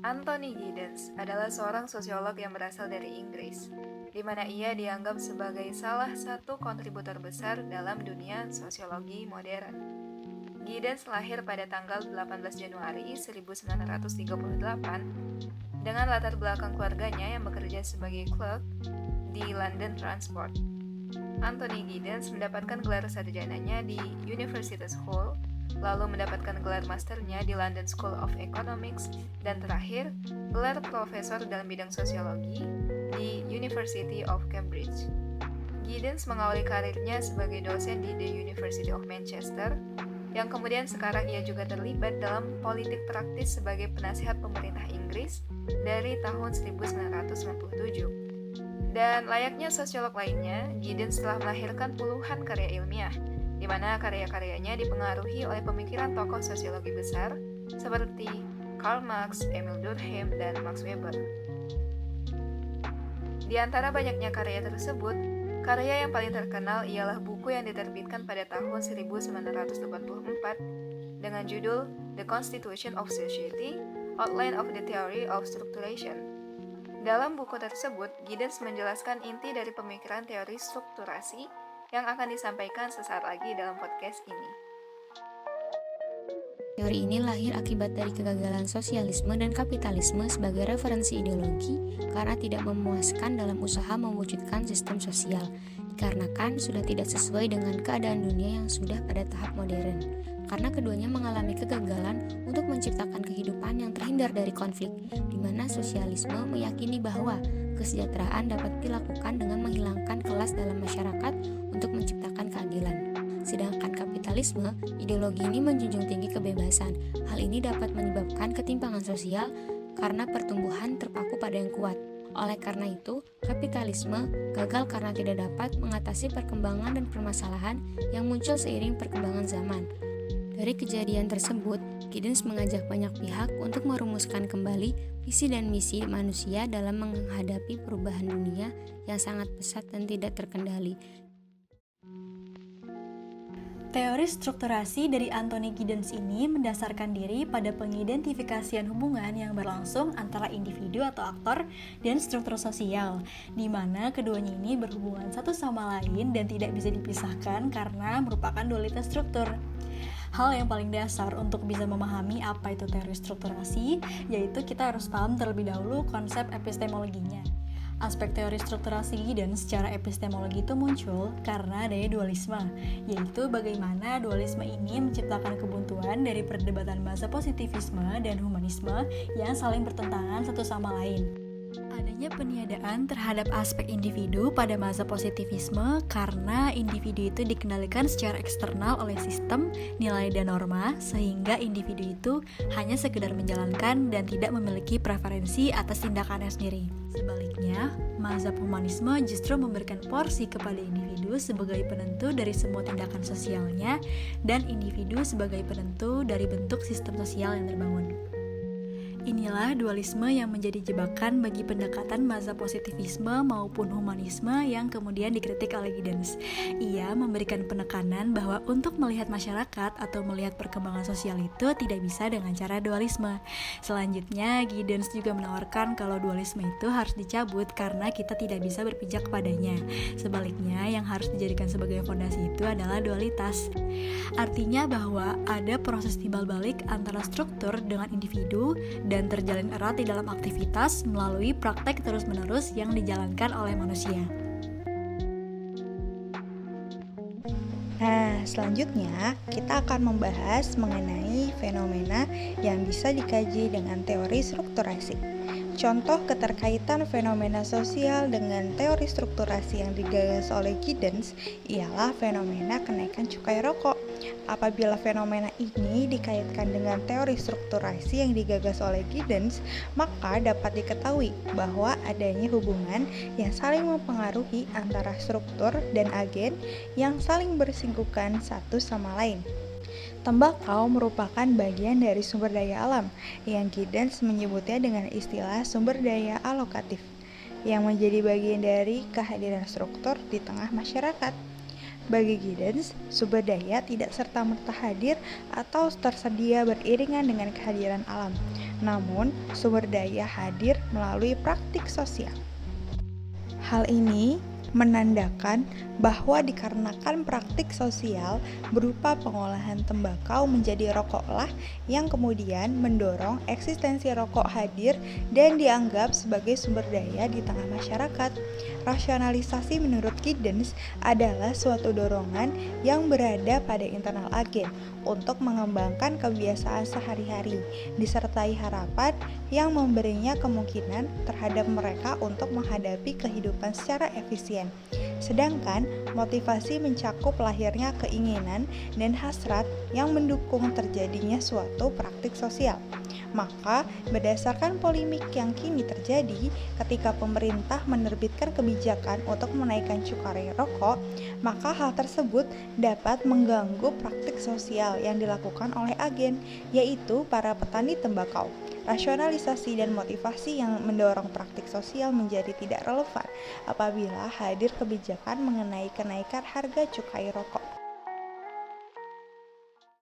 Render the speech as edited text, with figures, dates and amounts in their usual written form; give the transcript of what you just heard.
Anthony Giddens adalah seorang sosiolog yang berasal dari Inggris, di mana ia dianggap sebagai salah satu kontributor besar dalam dunia sosiologi modern. Giddens lahir pada tanggal 18 Januari 1938 dengan latar belakang keluarganya yang bekerja sebagai clerk di London Transport. Anthony Giddens mendapatkan gelar sarjananya di University School, lalu mendapatkan gelar masternya di London School of Economics, dan terakhir, gelar profesor dalam bidang sosiologi di University of Cambridge. Giddens mengawali karirnya sebagai dosen di The University of Manchester, yang kemudian sekarang ia juga terlibat dalam politik praktis sebagai penasihat pemerintah Inggris dari tahun 1997. Dan layaknya sosiolog lainnya, Giddens telah melahirkan puluhan karya ilmiah, di mana karya-karyanya dipengaruhi oleh pemikiran tokoh sosiologi besar seperti Karl Marx, Emil Durkheim, dan Max Weber. Di antara banyaknya karya tersebut, karya yang paling terkenal ialah buku yang diterbitkan pada tahun 1984 dengan judul The Constitution of Society, Outline of the Theory of Structuration. Dalam buku tersebut, Giddens menjelaskan inti dari pemikiran teori strukturasi yang akan disampaikan sesaat lagi dalam podcast ini. Teori ini lahir akibat dari kegagalan sosialisme dan kapitalisme sebagai referensi ideologi karena tidak memuaskan dalam usaha mewujudkan sistem sosial, dikarenakan sudah tidak sesuai dengan keadaan dunia yang sudah pada tahap modern. Karena keduanya mengalami kegagalan untuk menciptakan kehidupan yang terhindar dari konflik, di mana sosialisme meyakini bahwa kesejahteraan dapat dilakukan dengan menghilangkan kelas dalam masyarakat untuk menciptakan keadilan. Sedangkan kapitalisme, ideologi ini menjunjung tinggi kebebasan. Hal ini dapat menyebabkan ketimpangan sosial karena pertumbuhan terpaku pada yang kuat. Oleh karena itu, kapitalisme gagal karena tidak dapat mengatasi perkembangan dan permasalahan yang muncul seiring perkembangan zaman. Dari kejadian tersebut, Giddens mengajak banyak pihak untuk merumuskan kembali visi dan misi manusia dalam menghadapi perubahan dunia yang sangat pesat dan tidak terkendali. Teori strukturasi dari Anthony Giddens ini mendasarkan diri pada pengidentifikasian hubungan yang berlangsung antara individu atau aktor dan struktur sosial, di mana keduanya ini berhubungan satu sama lain dan tidak bisa dipisahkan karena merupakan dualitas struktur. Hal yang paling dasar untuk bisa memahami apa itu teori strukturasi, yaitu kita harus paham terlebih dahulu konsep epistemologinya. Aspek teori strukturasi dan secara epistemologi itu muncul karena adanya dualisme, yaitu bagaimana dualisme ini menciptakan kebuntuan dari perdebatan bahasa positivisme dan humanisme yang saling bertentangan satu sama lain. Adanya peniadaan terhadap aspek individu pada masa positivisme karena individu itu dikendalikan secara eksternal oleh sistem, nilai dan norma, sehingga individu itu hanya sekedar menjalankan dan tidak memiliki preferensi atas tindakannya sendiri. Sebaliknya, mazhab humanisme justru memberikan porsi kepada individu sebagai penentu dari semua tindakan sosialnya dan individu sebagai penentu dari bentuk sistem sosial yang terbangun. Inilah dualisme yang menjadi jebakan bagi pendekatan mazhab positivisme maupun humanisme yang kemudian dikritik oleh Giddens. Ia memberikan penekanan bahwa untuk melihat masyarakat atau melihat perkembangan sosial itu tidak bisa dengan cara dualisme. Selanjutnya, Giddens juga menawarkan kalau dualisme itu harus dicabut karena kita tidak bisa berpijak kepadanya. Sebaliknya, yang harus dijadikan sebagai fondasi itu adalah dualitas. Artinya bahwa ada proses timbal balik antara struktur dengan individu dan terjalin erat di dalam aktivitas melalui praktek terus-menerus yang dijalankan oleh manusia. Nah, selanjutnya kita akan membahas mengenai fenomena yang bisa dikaji dengan teori strukturasi. Contoh keterkaitan fenomena sosial dengan teori strukturasi yang digagas oleh Giddens ialah fenomena kenaikan cukai rokok. Apabila fenomena ini dikaitkan dengan teori strukturasi yang digagas oleh Giddens, maka dapat diketahui bahwa adanya hubungan yang saling mempengaruhi antara struktur dan agen yang saling bersinggungan satu sama lain. Tembakau merupakan bagian dari sumber daya alam yang Giddens menyebutnya dengan istilah sumber daya alokatif yang menjadi bagian dari kehadiran struktur di tengah masyarakat. Bagi Giddens, sumber daya tidak serta-merta hadir atau tersedia beriringan dengan kehadiran alam. namun sumber daya hadir melalui praktik sosial. Hal ini menandakan bahwa dikarenakan praktik sosial berupa pengolahan tembakau menjadi rokoklah yang kemudian mendorong eksistensi rokok hadir dan dianggap sebagai sumber daya di tengah masyarakat. Rasionalisasi menurut Giddens adalah suatu dorongan yang berada pada internal agen untuk mengembangkan kebiasaan sehari-hari, disertai harapan yang memberinya kemungkinan terhadap mereka untuk menghadapi kehidupan secara efisien. Sedangkan motivasi mencakup lahirnya keinginan dan hasrat yang mendukung terjadinya suatu praktik sosial. Maka, berdasarkan polemik yang kini terjadi ketika pemerintah menerbitkan kebijakan untuk menaikkan cukai rokok, maka hal tersebut dapat mengganggu praktik sosial yang dilakukan oleh agen, yaitu para petani tembakau. Rasionalisasi dan motivasi yang mendorong praktik sosial menjadi tidak relevan apabila hadir kebijakan mengenai kenaikan harga cukai rokok.